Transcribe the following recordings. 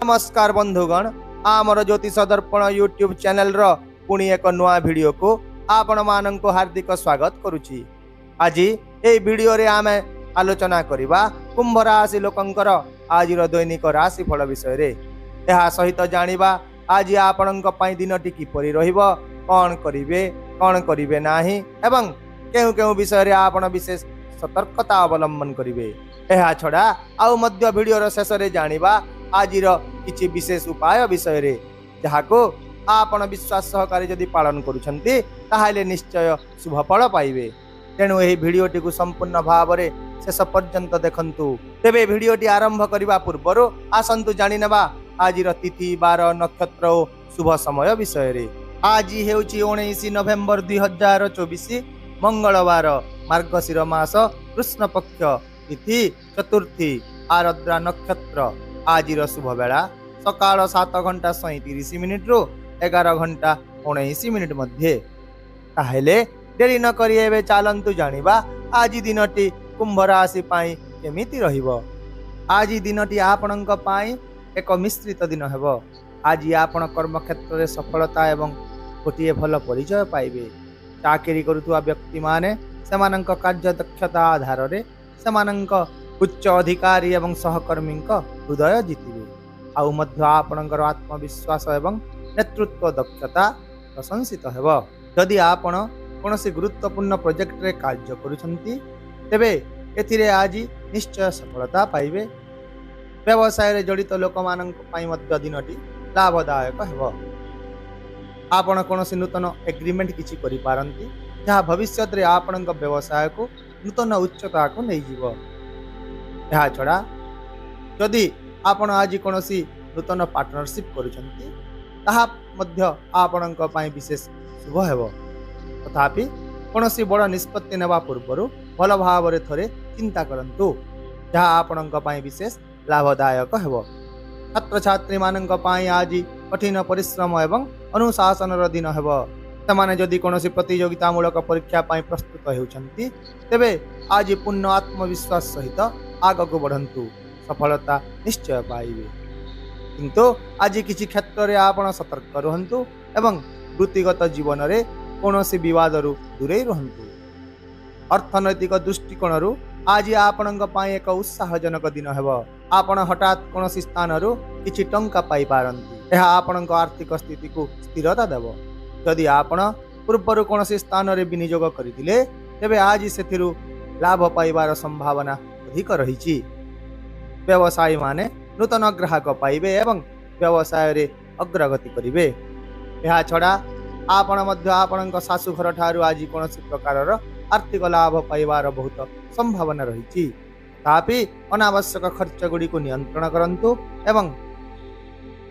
नमस्कार बंधुगण, आमर ज्योतिष दर्पण यूट्यूब चैनल रो पुणी एक नुआ वीडियो को आपण मानक हार्दिक स्वागत करुछि। आज ए वीडियो रे आमे आलोचना करिबा कुंभ राशि लोकंकर आज दैनिक राशि फल विषय रे। एहा सहित जानिबा आज आपणक पई दिनटी किपरि रहिबो, कोन करिवे नाही एवं केउ केउ विषय रे आपण विशेष सतर्कता अवलंबन करिवे। एहा छडा आउ मध्य वीडियो रो शेष रे जानिबा आज किछि विशेष उपाय विषय रे, जहाको आपण विश्वास सहकारी जदि पालन करूछंती ताहाले निश्चय शुभ फल पाइबे। तेणु एही वीडियोटी को संपूर्ण भाव रे शेष पर्यंत देखंतु। तेबे वीडियोटी आरंभ करिबा पूर्वरु आसंतु जानि नेबा आज तिथि बार नक्षत्र ओ शुभ समय विषय रे। आज हेउची 19 नवेम्बर 2024 मंगलवार, मार्गशीर मास कृष्ण पक्ष, तिथि चतुर्थी, आरद्रा नक्षत्र। आज शुभ बेला सकाळ 7:37 रु 11:19 मध्य। ताहेले डेरी न करी एबे चालंतु जानिबा आज दिनटी कुंभ राशि पाई केमिति रहिबो। आज दिनटी आपणक पाई एक मिश्रित दिन हेबो। आज आपण कर्म क्षेत्र रे सफलता एवं गोटिए भल परिचय पाइबे। चाकरी करुवा व्यक्ति माने सेमानंक कार्य दक्षता आधार रे सेमानंक उच्च अधिकारी एवं सहकर्मी हृदय जीतिबे। आउ मध्य आपणकर आत्मविश्वास एवं नेतृत्व दक्षता प्रशंसित हेबो। यदि आपण कोनोसी गुरुत्वपूर्ण प्रोजेक्ट रे कार्य करूछंती तेबे एथिरे आज निश्चय सफलता पाइबे। व्यवसाय रे जड़ित लोक मानक पई मध्य दिनटी लाभदायक हेबो। आपण कोनोसी नूतन एग्रीमेंट किछि करि पारंती, जहा भविष्य रे आपणक व्यवसाय को नूतन उच्चता को नै जीवो। यह छड़ा यदि आपण आज कोनोसी नूतन पार्टनरशिप करूछंती ताहा मध्य आपणक पई विशेष शुभ हेबो। तथापि कोनोसी बड़ निष्पत्ति नेबा पूर्वरु भल भाव रे थरे चिंता करंतु, जहा आपणक पई विशेष लाभदायक हेबो। छात्र छात्री मानक पई आज कठिन परिश्रम एवं अनुशासन रो दिन हेबो। तमाने जदि कोनोसी प्रतियोगितामूलक परीक्षा पई प्रस्तुत हेउछंती तेबे आज पूर्ण आत्मविश्वास सहित आगको बढ़ंतु, सफलता निश्चय पाइबे। किंतु आज किछि क्षेत्र रे आपण सतर्क रहंतु एवं वृत्तिगत जीवन रे कोनोसी विवाद रु दूरे रहंतु। अर्थनैतिक दृष्टिकोण रु आज आपणक पई एक उत्साहजनक दिन हेबो। आपण हठात कोनोसी स्थान रु किछि टंका पाई पारंती। एहा आपणक आर्थिक स्थिति को स्थिरता देबो। यदि आपण पूर्वरु कोनोसी स्थान रे विनियोग करिथिले तेबे आज सेथिरु लाभ पाइबार संभावना अधिक रहिछि। व्यवसायी माने नूतन ग्राहक पाइबे एवं व्यवसाय रे अग्रगति करिवे। एहा छडा आपण मध्य आपणक सासु घर ठारू आज कोनोसी प्रकारर आर्थिक लाभ पाइबार बहुत संभावना रहिछि। तापि अनावश्यक खर्च गुडी को नियंत्रण करंतु एवं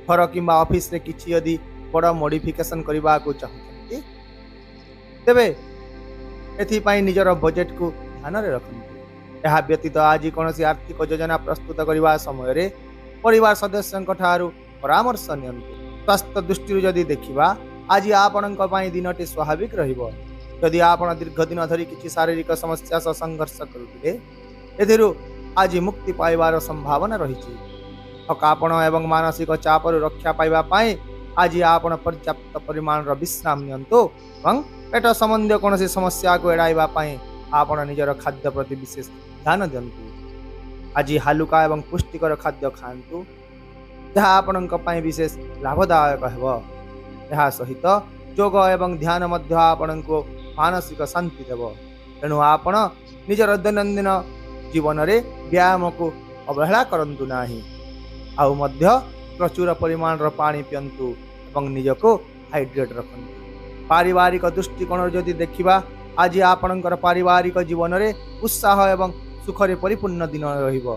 घर किंबा ऑफिस रे किछि यदि बड़ मॉडिफिकेशन करबा को चाहते तेबे एथि पई निजर बजेट को ध्यान रे रखंतु। यह व्यतीत आज कोनोसी आर्थिक योजना प्रस्तुत करबा समय रे परिवार सदस्यंक ठारू परामर्श नियंतु। स्वास्थ्य दृष्टि जदि देखिबा आज आपणक पई दिनटी स्वाभाविक रहिबो। यदि आपण दीर्घ दिन धरि किछि शारीरिक समस्या सह संघर्ष करुथिले एथिरु आज मुक्ति पाइबार संभावना रहिछि। थकापण एवं मानसिक चाप रक्षा पाइबा पई आज आपण पर्याप्त परिमाण रो विश्राम नियंतु एवं पेट संबंधी कोनोसी समस्या को एड़ाइबा पई आपण निजर खाद्य प्रति विशेष ध्यान दियंतु। आज हालुका एवं पुष्टिकर खाद्य खांतु, जहा आपणक पई विशेष लाभदायक हेबो। यह सहित योग एवं ध्यान मध्य आपणको मानसिक शांति देबो। तेणु आपण निजर दैनंदिन जीवन रे व्यायाम को अवहेला करंतु नाही। आउ मध्य प्रचुर परिमाण रो पानी पियंतु एवं निजको हाइड्रेट रखंतु। पारिवारिक दृष्टिकोण जदि देखिबा आज आपणकर पारिवारिक जीवन रे उत्साह एवं सुख रे परिपूर्ण दिन रहिबो।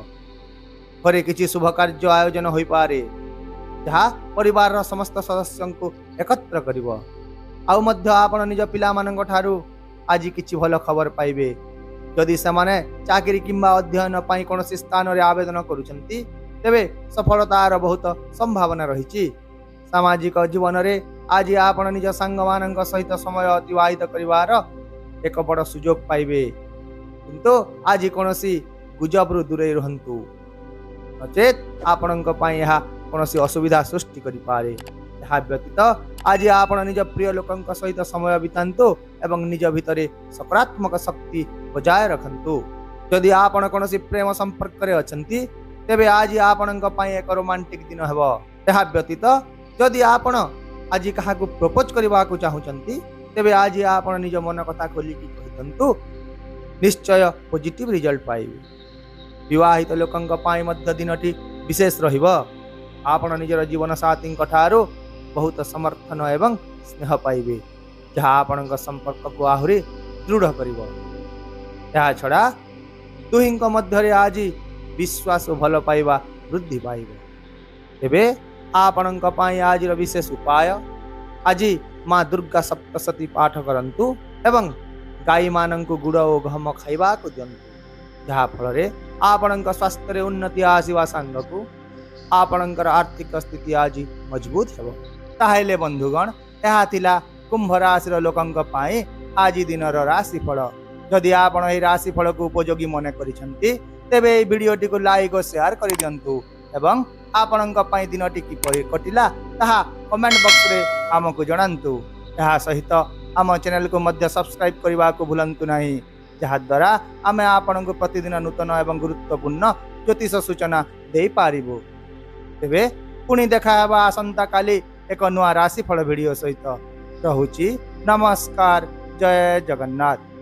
घरे किछि शुभ कार्य आयोजन होई पारे, जहा परिवार रो समस्त सदस्यों को एकत्र करिवो। आउ मध्य आपण निज पिला मानक ठारू आज किछि भल खबर पाइबे। यदि समाने चाकरी किंबा अध्ययन पई कोनोसी स्थान रे आवेदन करूछंती तेबे सफलतार बहुत संभावना रहिछि। सामाजिक जीवन रे आज आपण निज संग मानक सहित समय अतिबाहित करिवार एक बड़ सुजोग पाइबे। किंतु आज कोनोसी गुजबरु दूरे रहंतु, नचेत आपणक पई यह କୌଣସି ଅସୁବିଧା ସୃଷ୍ଟି କରିପାରେ। ଏହା ବ୍ୟତୀତ ଆଜି ଆପଣ ନିଜ ପ୍ରିୟ ଲୋକଙ୍କ ସହିତ ସମୟ ବିତାନ୍ତୁ ଏବଂ ନିଜ ଭିତରେ ସକାରାତ୍ମକ ଶକ୍ତି ବଜାୟ ରଖନ୍ତୁ। ଯଦି ଆପଣ କୌଣସି ପ୍ରେମ ସମ୍ପର୍କରେ ଅଛନ୍ତି ତେବେ ଆଜି ଆପଣଙ୍କ ପାଇଁ ଏକ ରୋମାଣ୍ଟିକ ଦିନ ହେବ। ଏହା ବ୍ୟତୀତ ଯଦି ଆପଣ ଆଜି କାହାକୁ ପ୍ରପୋଜ କରିବାକୁ ଚାହୁଁଛନ୍ତି ତେବେ ଆଜି ଆପଣ ନିଜ ମନ କଥା ଖୋଲିକି କହିଦିଅନ୍ତୁ, ନିଶ୍ଚୟ ପଜିଟିଭ ରିଜଲ୍ଟ ପାଇବେ। ବିବାହିତ ଲୋକଙ୍କ ପାଇଁ ମଧ୍ୟ ଦିନଟି ବିଶେଷ ରହିବ। ଆପଣ ନିଜର ଜୀବନସାଥୀଙ୍କ ଠାରୁ ବହୁତ ସମର୍ଥନ ଏବଂ ସ୍ନେହ ପାଇବେ, ଯାହା ଆପଣଙ୍କ ସମ୍ପର୍କକୁ ଆହୁରି ଦୃଢ଼ କରିବ। ଏହା ଛଡ଼ା ଦୁହିଁଙ୍କ ମଧ୍ୟରେ ଆଜି ବିଶ୍ୱାସ ଓ ଭଲ ପାଇବା ବୃଦ୍ଧି ପାଇବ। ତେବେ ଆପଣଙ୍କ ପାଇଁ ଆଜିର ବିଶେଷ ଉପାୟ, ଆଜି ମା ଦୁର୍ଗା ସପ୍ତଶତୀ ପାଠ କରନ୍ତୁ ଏବଂ ଗାଈମାନଙ୍କୁ ଗୁଡ଼ ଓ ଗହମ ଖାଇବାକୁ ଦିଅନ୍ତୁ, ଯାହାଫଳରେ ଆପଣଙ୍କ ସ୍ୱାସ୍ଥ୍ୟରେ ଉନ୍ନତି ଆସିବା ସାଙ୍ଗକୁ ଆପଣଙ୍କର ଆର୍ଥିକ ସ୍ଥିତି ଆଜି ମଜବୁତ ହେବ। ତାହେଲେ ବନ୍ଧୁଗଣ, ଏହା ଥିଲା କୁମ୍ଭ ରାଶିର ଲୋକଙ୍କ ପାଇଁ ଆଜି ଦିନର ରାଶିଫଳ। ଯଦି ଆପଣ ଏହି ରାଶିଫଳକୁ ଉପଯୋଗୀ ମନେ କରିଛନ୍ତି ତେବେ ଏହି ଭିଡ଼ିଓଟିକୁ ଲାଇକ୍ ଓ ସେୟାର କରିଦିଅନ୍ତୁ ଏବଂ ଆପଣଙ୍କ ପାଇଁ ଦିନଟି କିପରି କଟିଲା ତାହା କମେଣ୍ଟ ବକ୍ସରେ ଆମକୁ ଜଣାନ୍ତୁ। ଏହା ସହିତ ଆମ ଚ୍ୟାନେଲକୁ ମଧ୍ୟ ସବସ୍କ୍ରାଇବ୍ କରିବାକୁ ଭୁଲନ୍ତୁ ନାହିଁ, ଯାହାଦ୍ୱାରା ଆମେ ଆପଣଙ୍କୁ ପ୍ରତିଦିନ ନୂତନ ଏବଂ ଗୁରୁତ୍ୱପୂର୍ଣ୍ଣ ଜ୍ୟୋତିଷ ସୂଚନା ଦେଇପାରିବୁ। ତେବେ ପୁଣି ଦେଖା ହେବା ଆସନ୍ତାକାଲି ଏକ ନୂଆ ରାଶିଫଳ ଭିଡ଼ିଓ ସହିତ। ରହୁଛି, ନମସ୍କାର, ଜୟ ଜଗନ୍ନାଥ।